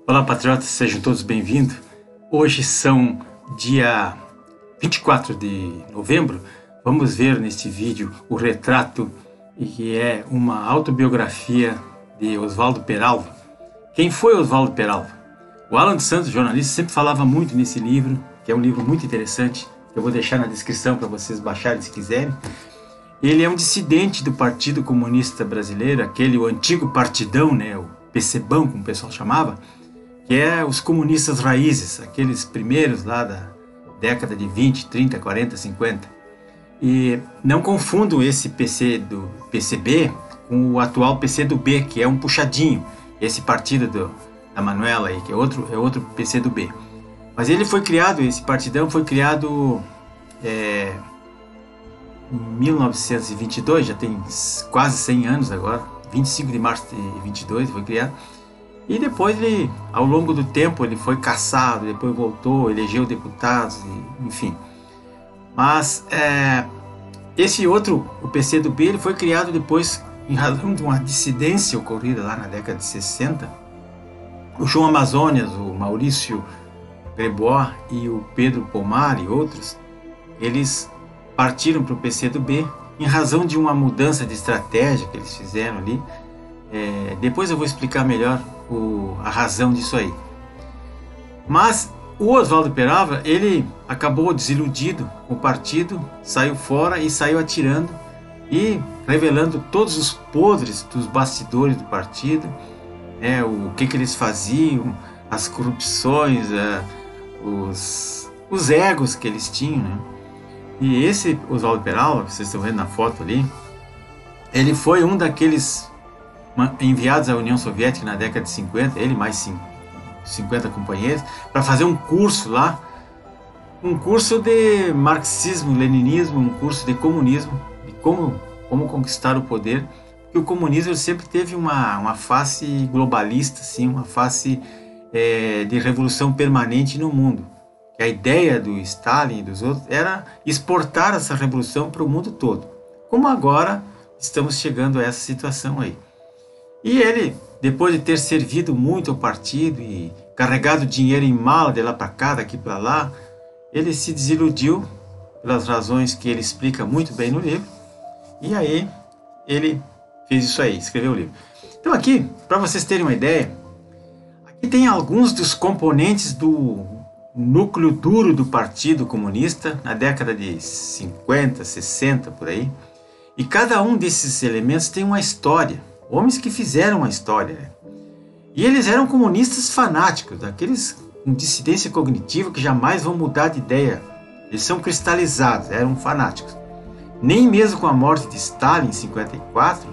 Olá, patriotas, sejam todos bem-vindos. Hoje são dia 24 de novembro. Vamos ver neste vídeo o retrato, que é uma autobiografia de Oswaldo Peralva. Quem foi Oswaldo Peralva? O Alan dos Santos, jornalista, sempre falava muito nesse livro, que é um livro muito interessante, que eu vou deixar na descrição para vocês baixarem se quiserem. Ele é um dissidente do Partido Comunista Brasileiro, o antigo partidão, né, o PCBão, como o pessoal chamava, que é os comunistas raízes, aqueles primeiros lá da década de 20, 30, 40, 50. E não confundam esse PC do PCB com o atual PCdoB, que é um puxadinho, esse partido da Manuela aí, que é outro PCdoB. Mas ele foi criado, esse partidão foi criado em 1922, já tem quase 100 anos agora, 25 de março de 22 foi criado. E depois ele, ao longo do tempo, ele foi cassado, depois voltou, elegeu deputados, enfim. Mas esse outro, o PCdoB, ele foi criado depois em razão de uma dissidência ocorrida lá na década de 60. O João Amazonas, o Maurício Grabois e o Pedro Pomar e outros, eles partiram para o PCdoB em razão de uma mudança de estratégia que eles fizeram ali. Depois eu vou explicar melhor a razão disso aí. Mas o Oswaldo Peralva, ele acabou desiludido com o partido, saiu fora e saiu atirando e revelando todos os podres dos bastidores do partido, o que eles faziam, as corrupções, os egos que eles tinham, né? E esse Oswaldo Peralva, que vocês estão vendo na foto ali, ele foi um daqueles enviados à União Soviética na década de 50, ele mais 50 companheiros, para fazer um curso lá, um curso de marxismo, leninismo, um curso de comunismo, de como conquistar o poder, porque o comunismo sempre teve uma face globalista, assim, uma face de revolução permanente no mundo. A ideia do Stalin e dos outros era exportar essa revolução para o mundo todo, como agora estamos chegando a essa situação aí. E ele, depois de ter servido muito ao partido e carregado dinheiro em mala de lá para cá, daqui para lá, ele se desiludiu pelas razões que ele explica muito bem no livro. E aí ele fez isso aí, escreveu o livro. Então aqui, para vocês terem uma ideia, aqui tem alguns dos componentes do núcleo duro do Partido Comunista na década de 50, 60, por aí. E cada um desses elementos tem uma história. Homens que fizeram uma história. E eles eram comunistas fanáticos, aqueles com dissidência cognitiva que jamais vão mudar de ideia. Eles são cristalizados, eram fanáticos. Nem mesmo com a morte de Stalin em 54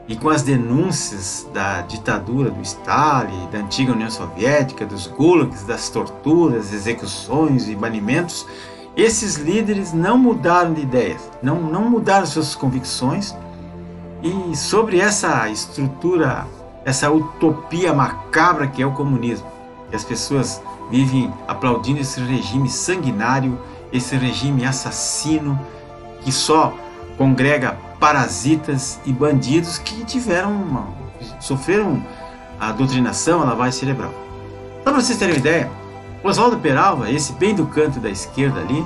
e com as denúncias da ditadura do Stalin, da antiga União Soviética, dos gulags, das torturas, execuções e banimentos, esses líderes não mudaram de ideias, não mudaram suas convicções. E sobre essa estrutura, essa utopia macabra que é o comunismo, que as pessoas vivem aplaudindo esse regime sanguinário, esse regime assassino, que só congrega parasitas e bandidos que sofreram a doutrinação, a lavagem cerebral. Só para vocês terem uma ideia, Oswaldo Peralva, esse bem do canto da esquerda ali,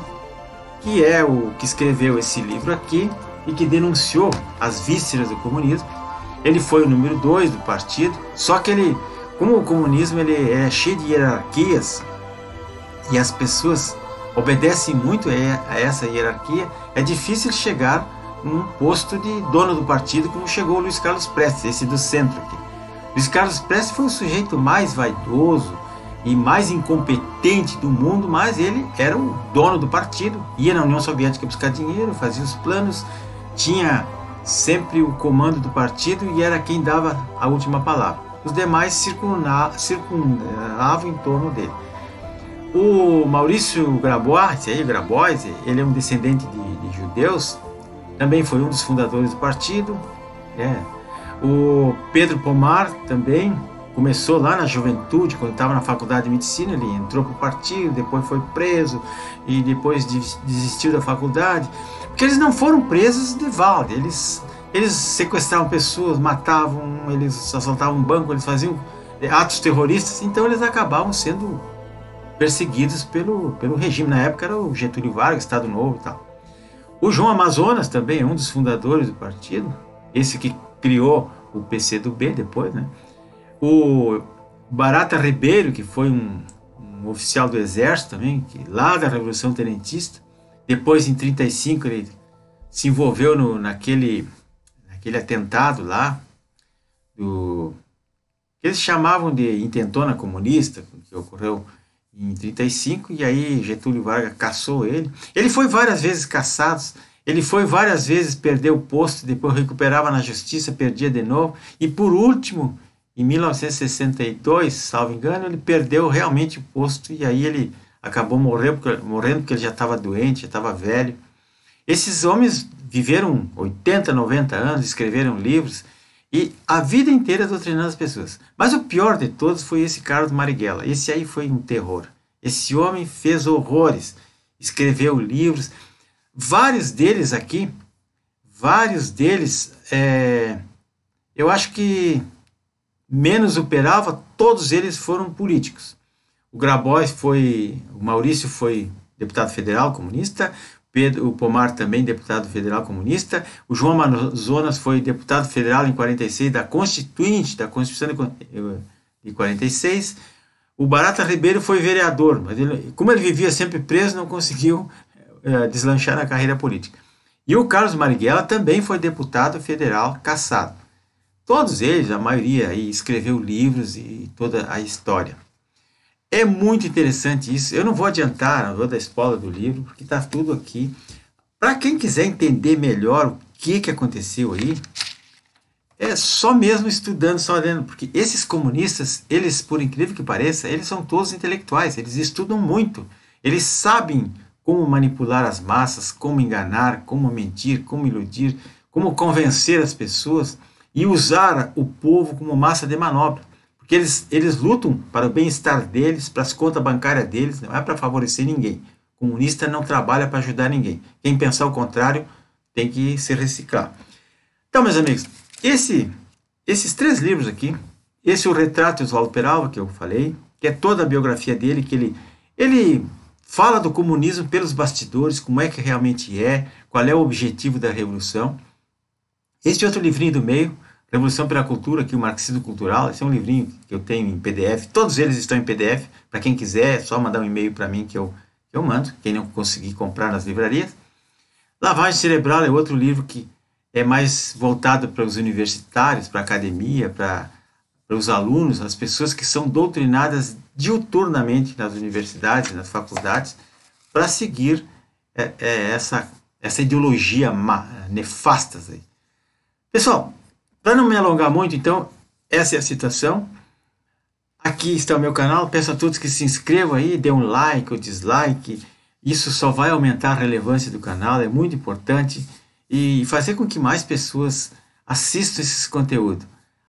que é o que escreveu esse livro aqui, e que denunciou as vísceras do comunismo. Ele foi o número 2 do partido, só que ele, como o comunismo ele é cheio de hierarquias e as pessoas obedecem muito a essa hierarquia, é difícil chegar num posto de dono do partido como chegou o Luiz Carlos Prestes, esse do centro aqui. Luiz Carlos Prestes foi o sujeito mais vaidoso e mais incompetente do mundo, mas ele era o dono do partido, ia na União Soviética buscar dinheiro, fazia os planos, tinha sempre o comando do partido e era quem dava a última palavra. Os demais circundavam em torno dele. O Maurício Grabois, ele é um descendente de judeus, também foi um dos fundadores do partido. O Pedro Pomar também começou lá na juventude, quando estava na faculdade de medicina, ele entrou para o partido, depois foi preso e depois desistiu da faculdade, porque eles não foram presos de valde, eles sequestravam pessoas, matavam, eles assaltavam um banco, eles faziam atos terroristas, então eles acabavam sendo perseguidos pelo regime. Na época era o Getúlio Vargas, Estado Novo e tal. O João Amazonas também é um dos fundadores do partido, esse que criou o PCdoB depois, né? O Barata Ribeiro, que foi um oficial do Exército também, que lá da Revolução Tenentista, depois em 1935 ele se envolveu naquele atentado lá, que eles chamavam de intentona comunista, que ocorreu em 1935, e aí Getúlio Vargas caçou ele. Ele foi várias vezes caçado, ele foi várias vezes perder o posto, depois recuperava na justiça, perdia de novo, e por último, em 1962, salvo engano, ele perdeu realmente o posto, e aí ele acabou morrendo porque ele já estava doente, já estava velho. Esses homens viveram 80, 90 anos, escreveram livros, e a vida inteira doutrinando as pessoas. Mas o pior de todos foi esse Carlos Marighella. Esse aí foi um terror. Esse homem fez horrores, escreveu livros. Vários deles, eu acho que menos o Peralva, todos eles foram políticos. O Maurício foi deputado federal comunista, o Pomar também deputado federal comunista, o João Amazonas foi deputado federal em 46 da Constituinte, da Constituição de 46, o Barata Ribeiro foi vereador, mas como ele vivia sempre preso, não conseguiu deslanchar na carreira política. E o Carlos Marighella também foi deputado federal cassado. Todos eles, a maioria, aí, escreveu livros e toda a história. É muito interessante isso. Eu não vou adiantar, não vou dar spoiler do livro, porque está tudo aqui. Para quem quiser entender melhor o que aconteceu aí, é só mesmo estudando, só lendo, porque esses comunistas, eles, por incrível que pareça, eles são todos intelectuais, eles estudam muito, eles sabem como manipular as massas, como enganar, como mentir, como iludir, como convencer as pessoas e usar o povo como massa de manobra. Porque eles lutam para o bem-estar deles, para as contas bancárias deles, não é para favorecer ninguém. O comunista não trabalha para ajudar ninguém. Quem pensar o contrário tem que se reciclar. Então, meus amigos, esses 3 livros aqui, esse O Retrato de Oswaldo Peralva, que eu falei, que é toda a biografia dele, que ele fala do comunismo pelos bastidores, como é que realmente é, qual é o objetivo da revolução. Este outro livrinho do meio, Revolução pela Cultura, aqui o Marxismo Cultural, esse é um livrinho que eu tenho em PDF, todos eles estão em PDF, para quem quiser é só mandar um e-mail para mim que eu mando, quem não conseguir comprar nas livrarias. Lavagem Cerebral é outro livro que é mais voltado para os universitários, para a academia, para os alunos, as pessoas que são doutrinadas diuturnamente nas universidades, nas faculdades, para seguir essa ideologia nefasta aí. Pessoal, para não me alongar muito, então, essa é a situação. Aqui está o meu canal. Peço a todos que se inscrevam aí, dê um like ou dislike. Isso só vai aumentar a relevância do canal, é muito importante. E fazer com que mais pessoas assistam esse conteúdo.